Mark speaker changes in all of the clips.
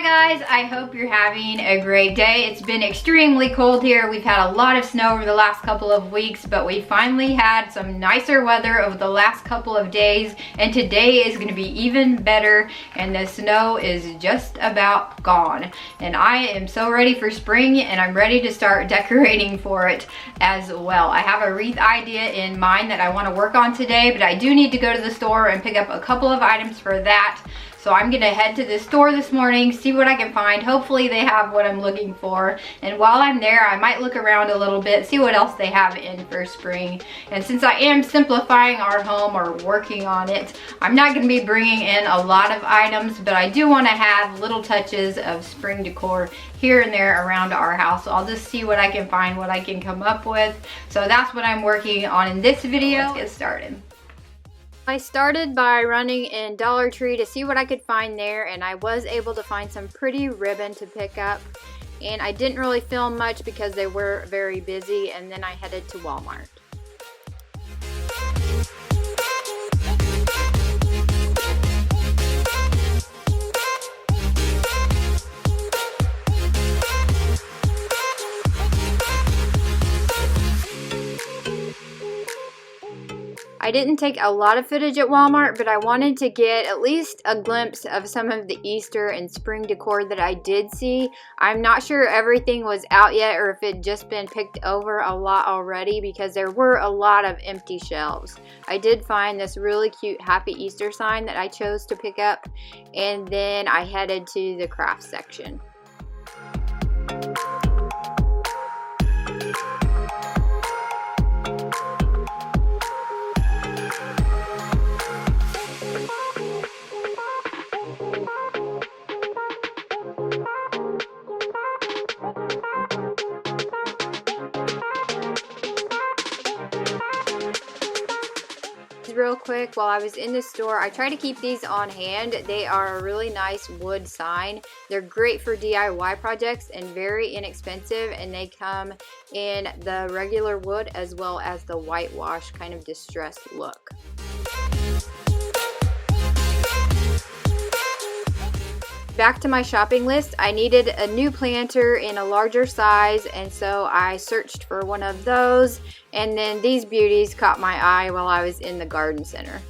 Speaker 1: guys, I hope you're having a great day. It's been extremely cold here. We've had a lot of snow over the last couple of weeks, but we finally had some nicer weather over the last couple of days, and today is going to be even better, and the snow is just about gone. And I am so ready for spring, and I'm ready to start decorating for it as well. I have a wreath idea in mind that I want to work on today, but I do need to go to the store and pick up a couple of items for that. So I'm gonna head to the store this morning, see what I can find. Hopefully they have what I'm looking for. And while I'm there, I might look around a little bit, see what else they have in for spring. And since I am simplifying our home or working on it, I'm not gonna be bringing in a lot of items, but I do wanna have little touches of spring decor here and there around our house. So I'll just see what I can find, what I can come up with. So that's what I'm working on in this video. Let's get started. I started by running in Dollar Tree to see what I could find there, and I was able to find some pretty ribbon to pick up. And I didn't really film much because they were very busy, and then I headed to Walmart. I didn't take a lot of footage at Walmart, but I wanted to get at least a glimpse of some of the Easter and spring decor that I did see. I'm not sure everything was out yet or if it just been picked over a lot already, because there were a lot of empty shelves. I did find this really cute Happy Easter sign that I chose to pick up, and then I headed to the craft section. Real quick, while I was in the store, I try to keep these on hand. They are a really nice wood sign. They're great for DIY projects and very inexpensive, and they come in the regular wood as well as the whitewash kind of distressed look. Back to my shopping list, I needed a new planter in a larger size, and so I searched for one of those, and then these beauties caught my eye while I was in the garden center.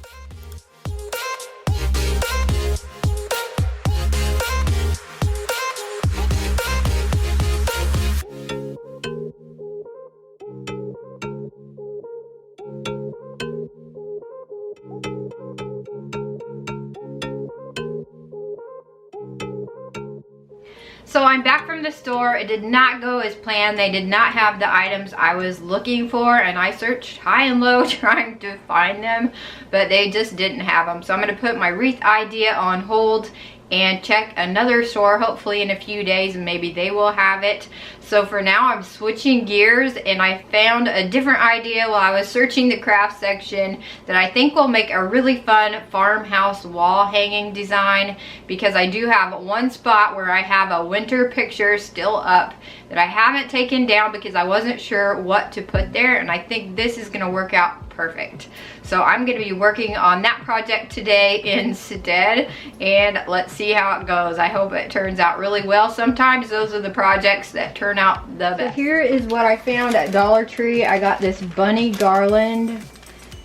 Speaker 1: So I'm back from the store. It did not go as planned. They did not have the items I was looking for, and I searched high and low trying to find them, but they just didn't have them. So I'm going to put my wreath idea on hold and check another store, hopefully in a few days, and maybe they will have it. So for now, I'm switching gears, and I found a different idea while I was searching the craft section that I think will make a really fun farmhouse wall hanging design, because I do have one spot where I have a winter picture still up that I haven't taken down because I wasn't sure what to put there, and I think this is going to work out perfect. So I'm going to be working on that project today instead, and let's see how it goes. I hope it turns out really well. Sometimes those are the projects that turn out the best. So here is what I found at Dollar Tree. I got this bunny garland. It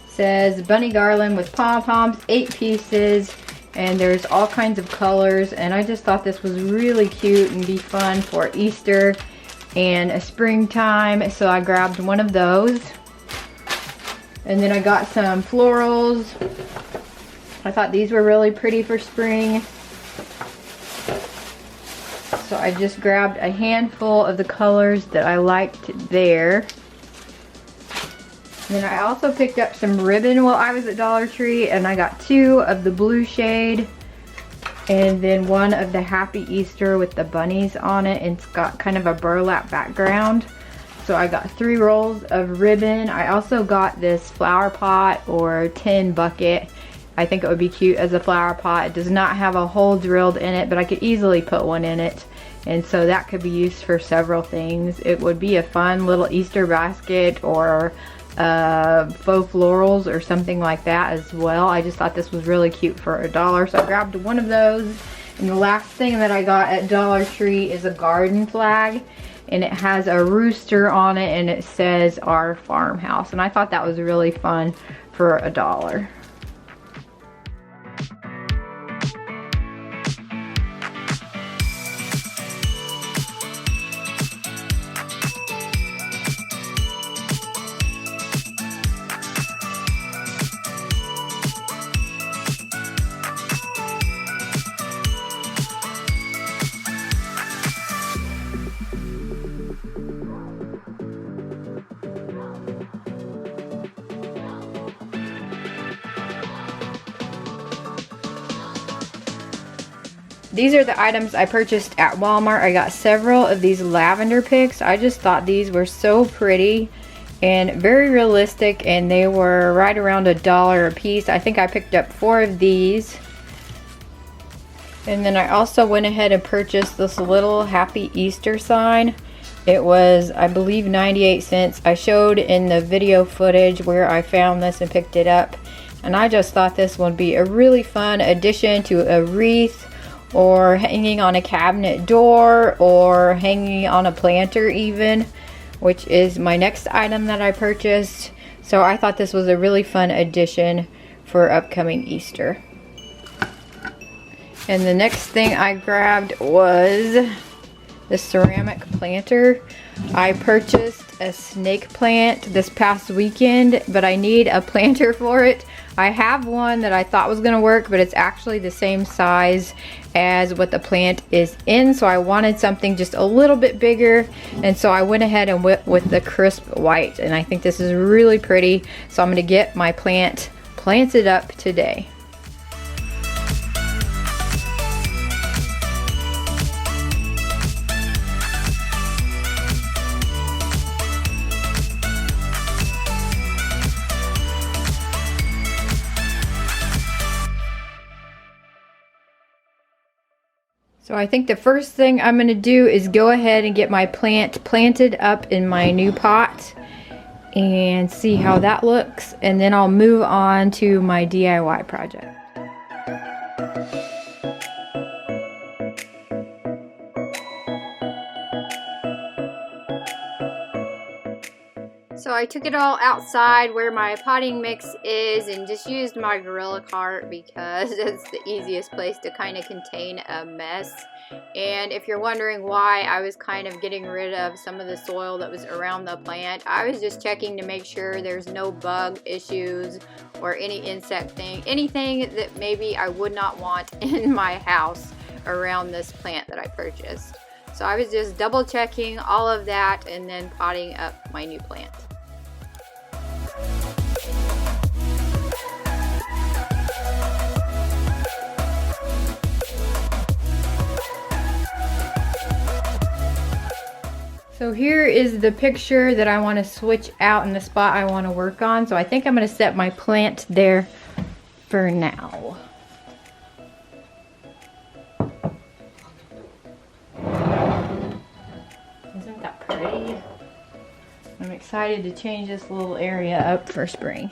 Speaker 1: says bunny garland with pom-poms, 8 pieces, and there's all kinds of colors, and I just thought this was really cute and be fun for Easter and a springtime, so I grabbed one of those. And then I got some florals. I thought these were really pretty for spring. So I just grabbed a handful of the colors that I liked there. And then I also picked up some ribbon while I was at Dollar Tree, and I got 2 of the blue shade and then one of the Happy Easter with the bunnies on it, and it's got kind of a burlap background. So I got 3 rolls of ribbon. I also got this flower pot or tin bucket. I think it would be cute as a flower pot. It does not have a hole drilled in it, but I could easily put one in it. And so that could be used for several things. It would be a fun little Easter basket or faux florals or something like that as well. I just thought this was really cute for $1, so I grabbed one of those. And the last thing that I got at Dollar Tree is a garden flag. And it has a rooster on it and it says our farmhouse. And I thought that was really fun for $1. These are the items I purchased at Walmart. I got several of these lavender picks. I just thought these were so pretty and very realistic, and they were right around $1 a piece. I think I picked up 4 of these. And then I also went ahead and purchased this little Happy Easter sign. It was, I believe, 98 cents. I showed in the video footage where I found this and picked it up. And I just thought this would be a really fun addition to a wreath, or hanging on a cabinet door, or hanging on a planter even, which is my next item that I purchased. So I thought this was a really fun addition for upcoming Easter. And the next thing I grabbed was the ceramic planter. I purchased a snake plant this past weekend, but I need a planter for it. I have one that I thought was gonna work, but it's actually the same size as what the plant is in, so I wanted something just a little bit bigger, and so I went ahead and went with the crisp white, and I think this is really pretty, so I'm gonna get my plant planted up today. So I think the first thing I'm going to do is go ahead and get my plant planted up in my new pot and see how that looks, and then I'll move on to my DIY project. So I took it all outside where my potting mix is and just used my Gorilla cart because it's the easiest place to kind of contain a mess. And if you're wondering why I was kind of getting rid of some of the soil that was around the plant, I was just checking to make sure there's no bug issues or any insect thing, anything that maybe I would not want in my house around this plant that I purchased. So I was just double checking all of that and then potting up my new plant. So here is the picture that I want to switch out in the spot I want to work on. So I think I'm going to set my plant there for now. Isn't that pretty? I'm excited to change this little area up for spring.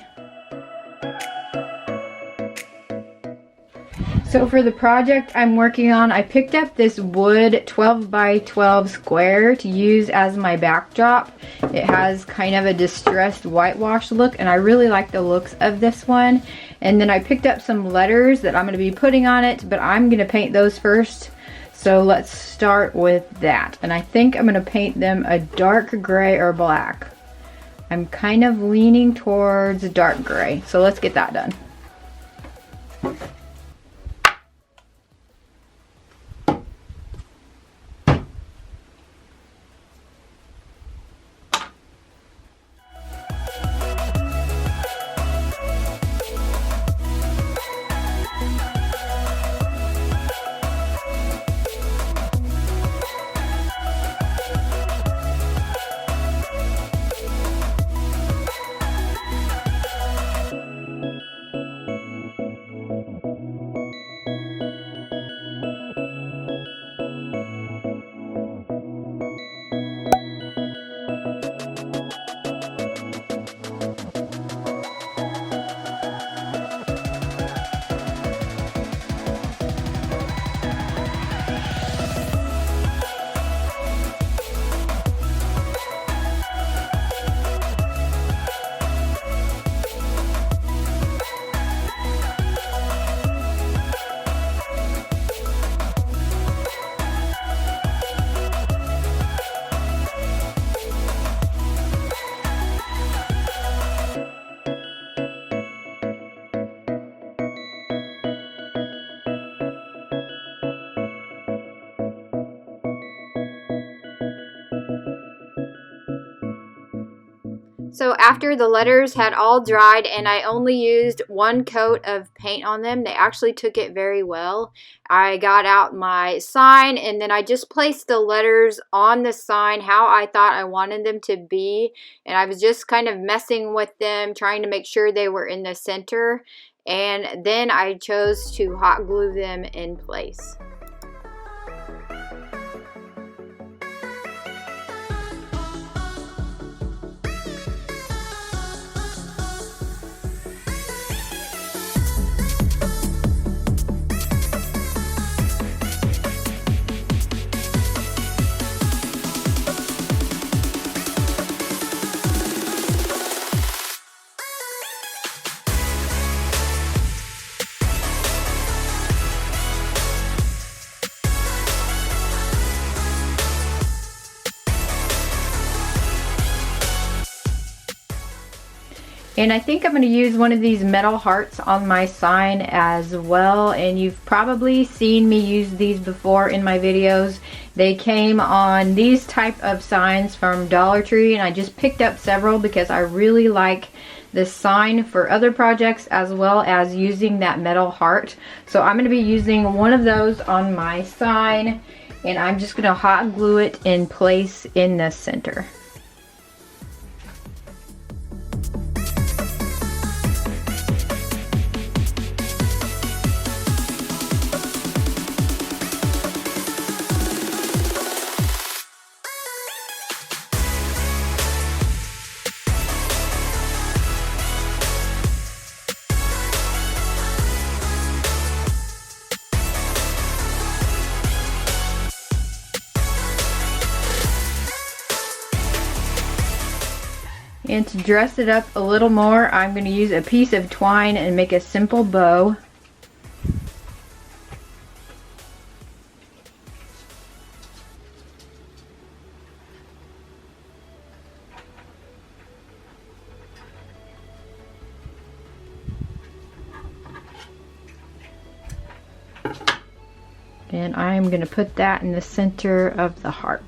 Speaker 1: So for the project I'm working on, I picked up this wood 12 by 12 square to use as my backdrop. It has kind of a distressed whitewash look, and I really like the looks of this one. And then I picked up some letters that I'm going to be putting on it, but I'm going to paint those first. So let's start with that. And I think I'm going to paint them a dark gray or black. I'm kind of leaning towards dark gray. So let's get that done. So after the letters had all dried and I only used one coat of paint on them, they actually took it very well. I got out my sign and then I just placed the letters on the sign how I thought I wanted them to be. And I was just kind of messing with them, trying to make sure they were in the center. And then I chose to hot glue them in place. And I think I'm going to use one of these metal hearts on my sign as well. And you've probably seen me use these before in my videos. They came on these type of signs from Dollar Tree, and I just picked up several because I really like this sign for other projects as well as using that metal heart. So I'm going to be using one of those on my sign, and I'm just going to hot glue it in place in the center. And to dress it up a little more, I'm going to use a piece of twine and make a simple bow. And I'm going to put that in the center of the heart.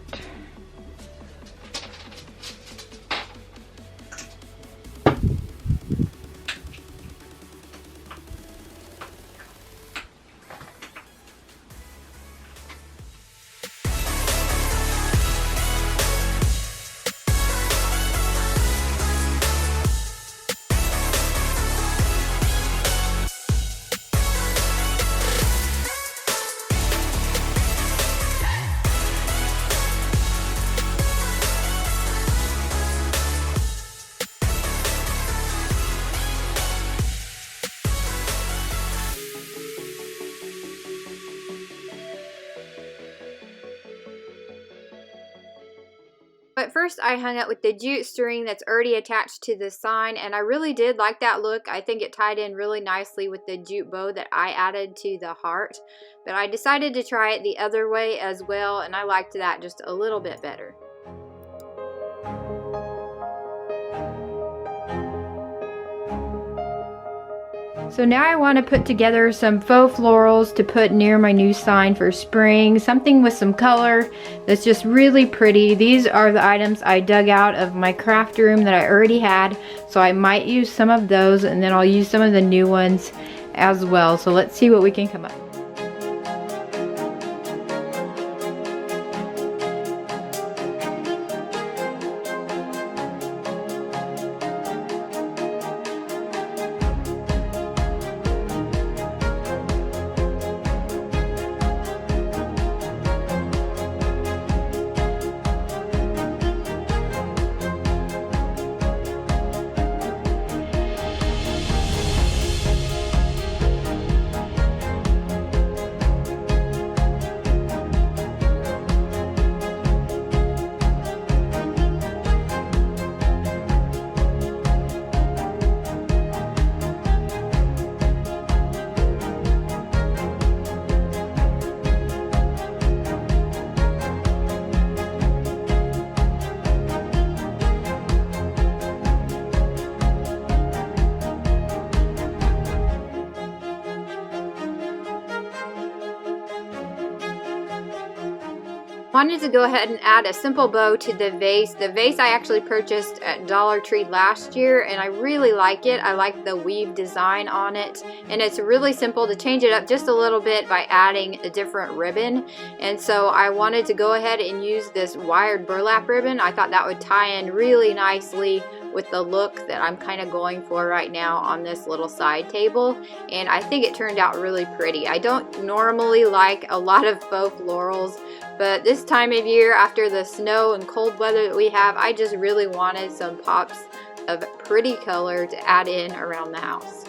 Speaker 1: But first I hung up with the jute string that's already attached to the sign, and I really did like that look. I think it tied in really nicely with the jute bow that I added to the heart. But I decided to try it the other way as well, and I liked that just a little bit better. So now I want to put together some faux florals to put near my new sign for spring. Something with some color that's just really pretty. These are the items I dug out of my craft room that I already had. So I might use some of those, and then I'll use some of the new ones as well. So let's see what we can come up with. Wanted to go ahead and add a simple bow to the vase. The vase I actually purchased at Dollar Tree last year, and I really like it. I like the weave design on it, and it's really simple to change it up just a little bit by adding a different ribbon. And so I wanted to go ahead and use this wired burlap ribbon. I thought that would tie in really nicely with the look that I'm kind of going for right now on this little side table, and I think it turned out really pretty. I don't normally like a lot of faux florals, but this time of year, after the snow and cold weather that we have, I just really wanted some pops of pretty color to add in around the house.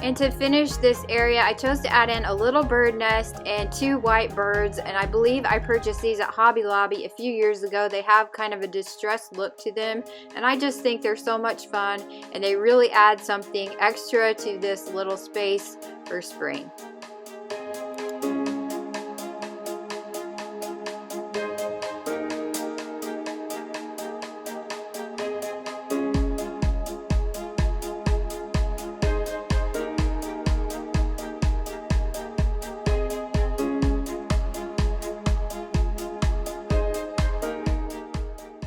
Speaker 1: And to finish this area, I chose to add in a little bird nest and 2 white birds, and I believe I purchased these at Hobby Lobby a few years ago. They have kind of a distressed look to them, and I just think they're so much fun, and they really add something extra to this little space for spring.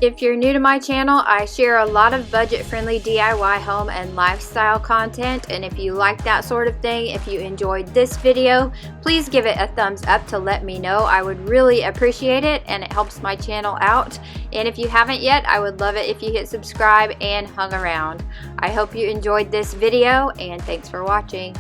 Speaker 1: If you're new to my channel, I share a lot of budget-friendly DIY home and lifestyle content, and if you like that sort of thing, if you enjoyed this video, please give it a thumbs up to let me know. I would really appreciate it, and it helps my channel out. And if you haven't yet, I would love it if you hit subscribe and hung around. I hope you enjoyed this video, and thanks for watching.